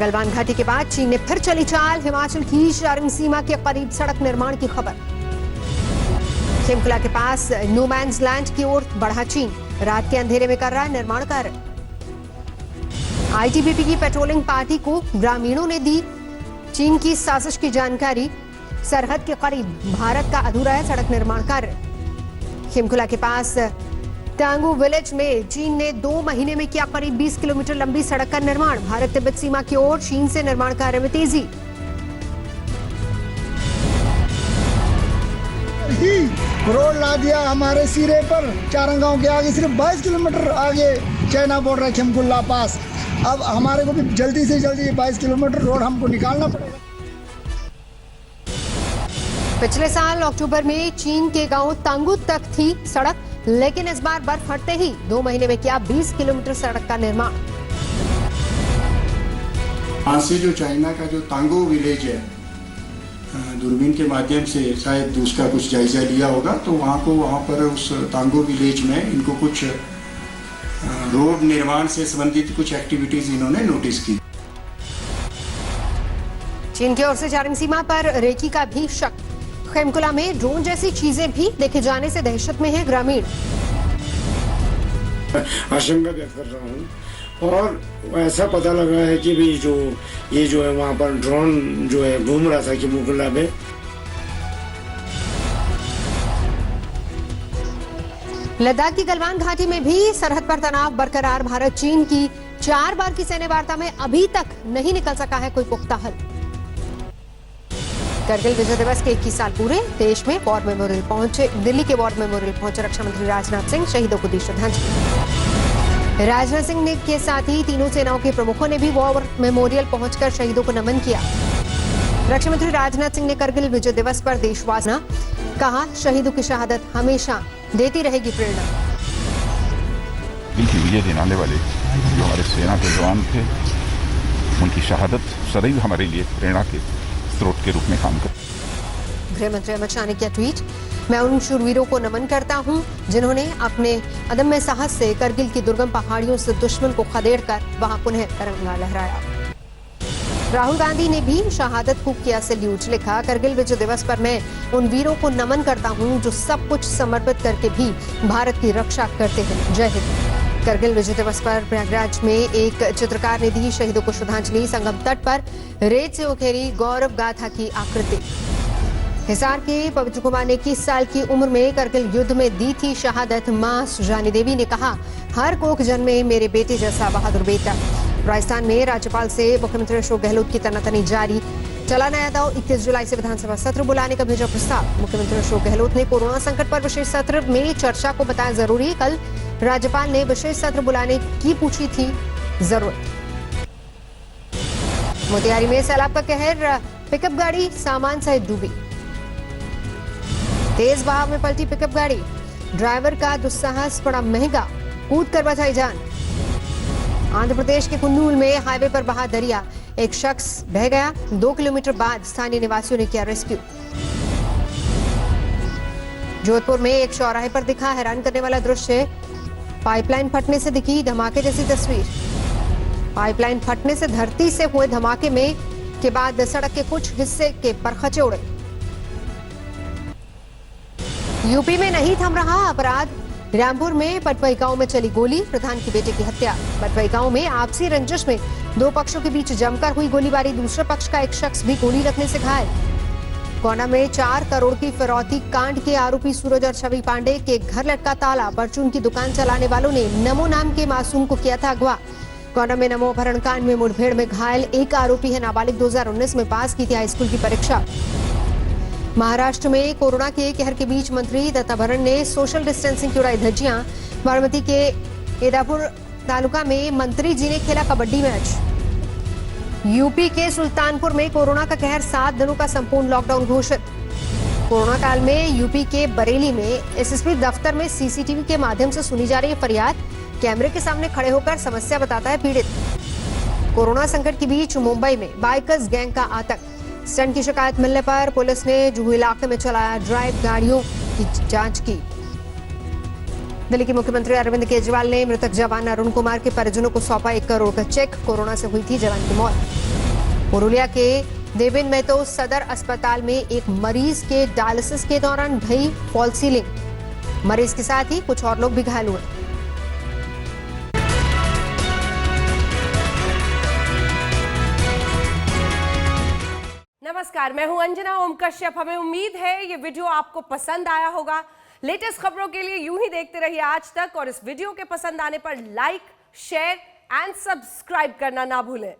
गलवान घाटी के बाद चीन ने फिर चली चाल, हिमाचल की शारिंग सीमा के करीब सड़क निर्माण की खबर। खेमकुला के पास नो मैन्स लैंड की ओर बढ़ा चीन, रात के अंधेरे में कर रहा है निर्माण कार्य। आईटीबीपी की पेट्रोलिंग पार्टी को ग्रामीणों ने दी चीन की साजिश की जानकारी। सरहद के करीब भारत का अधूरा है सड़क निर्माण कार्य। खेमकुला के पास टांगू विलेज में चीन ने 2 महीने में किया करीब 20 किलोमीटर लंबी सड़क का निर्माण। भारत तिब्बत सीमा की ओर चीन से निर्माण कार्य में तेजी। रोड ला दिया हमारे सिरे पर, चारंग गांव के आगे सिर्फ 22 किलोमीटर आगे चाइना बॉर्डर है खेमकुला पास। अब हमारे को भी जल्दी से जल्दी 22 किलोमीटर रोड हमको निकालना पड़ेगा। पिछले साल अक्टूबर में चीन के गांव तांगू तक थी सड़क, लेकिन इस बार बर्फ हटते ही 2 महीने में किया 20 किलोमीटर सड़क का निर्माण। यहाँ से जो चाइना का जो तांगू विलेज है, दूरबीन के माध्यम से शायद उसका कुछ जायजा लिया होगा, तो वहाँ पर उस तांगू विलेज में इनको कुछ रोड निर्माण से संबंधित कुछ एक्टिविटीज इन्होंने नोटिस की। चीन की ओर से चारंग सीमा पर रेकी का भी शक। खेमकुला में ड्रोन जैसी चीजें भी देखे जाने से दहशत में है ग्रामीण। आशंका व्यक्त कर रहा हूँ और ऐसा पता लगा है कि भी ये जो है वहाँ पर ड्रोन जो है घूम रहा था खेमकुला में। लद्दाख की गलवान घाटी में भी सरहद पर तनाव बरकरार। भारत चीन की 4 बार की सैन्य वार्ता में अभी तक नहीं निकल सका है कोई पुख्ता हल। करगिल विजय दिवस के 21 साल पूरे, देश में वॉर मेमोरियल पहुंचे, दिल्ली के वॉर मेमोरियल पहुंचे रक्षा मंत्री राजनाथ सिंह, शहीदों को दी श्रद्धांजलि। राजनाथ सिंह ने के साथ ही तीनों सेनाओं के प्रमुखों ने भी वॉर मेमोरियल पहुंचकर शहीदों को नमन किया। रक्षा मंत्री राजनाथ सिंह ने करगिल विजय दिवस पर देशवासियों कहा, शहीदों की शहादत हमेशा देती रहेगी प्रेरणा। दिल की विजय दिलाने वाले जो हमारे सेना के जवान थे, उनकी शहादत सदैव हमारे लिए प्रेरणा के स्रोत के रूप में काम कर। गृह मंत्री अमित शाह ने किया ट्वीट, मैं उन शूरवीरों को नमन करता हूं जिन्होंने अपने अदम्य साहस से करगिल की दुर्गम पहाड़ियों से दुश्मन को खदेड़कर वहां पुनः तिरंगा लहराया। राहुल गांधी ने भी शहादत को किया सैल्यूट, लिखा, करगिल विजय दिवस पर मैं उन वीरों को नमन करता हूं जो सब कुछ समर्पित करके भी भारत की रक्षा करते हैं। जय हिंद। करगिल विजय दिवस पर प्रयागराज में एक चित्रकार ने दी शहीदों को श्रद्धांजलि। संगम तट पर रेत से उकेरी गौरव गाथा की आकृति। हिसार के पवित्र कुमार ने 21 साल की उम्र में करगिल युद्ध में दी थी शहादत। मां सुजानी देवी ने कहा, हर कोख जन्मे मेरे बेटे जैसा बहादुर बेटा। राजस्थान में राज्यपाल से मुख्यमंत्री अशोक गहलोत की तनातनी जारी। चला नया दौर, 21 जुलाई से विधानसभा सत्र बुलाने का भेजा प्रस्ताव। मुख्यमंत्री अशोक गहलोत ने कोरोना संकट पर विशेष सत्र में चर्चा को बताया जरूरी। कल राज्यपाल ने विशेष सत्र बुलाने की पूछी थी जरूरत। मोतिहारी में सैलाब का कहर, पिकअप गाड़ी सामान सहित डूबी। तेज बहाव में पलटी पिकअप गाड़ी, ड्राइवर का दुस्साहस पड़ा महंगा, कूद कर बचाई जान। आंध्र प्रदेश के कुन्नूल में हाईवे पर बहा दरिया, एक शख्स बह गया। 2 किलोमीटर बाद स्थानीय निवासियों ने किया रेस्क्यू। जोधपुर में एक चौराहे पर दिखा हैरान करने वाला दृश्य, पाइपलाइन फटने से दिखी धमाके जैसी तस्वीर। पाइपलाइन फटने से धरती से हुए धमाके में के बाद सड़क के कुछ हिस्से के परखचे उड़े। यूपी में नहीं थम रहा अपराध, रामपुर में पटवाई गांव में चली गोली, प्रधान की बेटे की हत्या। पटवाई गांव में आपसी रंजिश में 2 पक्षों के बीच जमकर हुई गोलीबारी, दूसरे पक्ष का एक शख्स भी गोली लगने से घायल। गोंडा में 4 करोड़ की फिरौती कांड के आरोपी सूरज और छवि पांडे के घर लटका ताला, परचून की दुकान चलाने वालों ने नमो नाम के मासूम को किया था अगवा। गोंडा में नमो अपहरण कांड में मुठभेड़ में घायल एक आरोपी है नाबालिग, 2019 में पास की थी हाईस्कूल की परीक्षा। महाराष्ट्र में कोरोना के कहर के बीच मंत्री दत्ताभरण ने सोशल डिस्टेंसिंग की उड़ाई धज्जियां। बारामती के एदापुर तालुका में मंत्री जी ने खेला कबड्डी मैच। यूपी के सुल्तानपुर में कोरोना का कहर, 7 दिनों का संपूर्ण लॉकडाउन घोषित। कोरोना काल में यूपी के बरेली में एसएसपी दफ्तर में सीसीटीवी के माध्यम से सुनी जा रही है फरियाद, कैमरे के सामने खड़े होकर समस्या बताता है पीड़ित। कोरोना संकट के बीच मुंबई में बाइकर्स गैंग का आतंक, स्टंट की शिकायत मिलने पर पुलिस ने जुहू इलाके में चलाया ड्राइव गाड़ियों की जांच की। दिल्ली के मुख्यमंत्री अरविंद केजरीवाल ने मृतक जवान अरुण कुमार के परिजनों को सौंपा 1 करोड़ का चेक, कोरोना से हुई थी जवान की मौत। पुरुलिया के देवेन मेहतो सदर अस्पताल में एक मरीज के डायलिसिस के दौरान ढही फॉल सीलिंग। मरीज के साथ ही कुछ और लोग भी घायल हुए। नमस्कार, मैं हूं अंजना ओम कश्यप। हमें उम्मीद है ये वीडियो आपको पसंद आया होगा। लेटेस्ट खबरों के लिए यूं ही देखते रहिए आज तक और इस वीडियो के पसंद आने पर लाइक, शेयर एंड सब्सक्राइब करना ना भूलें।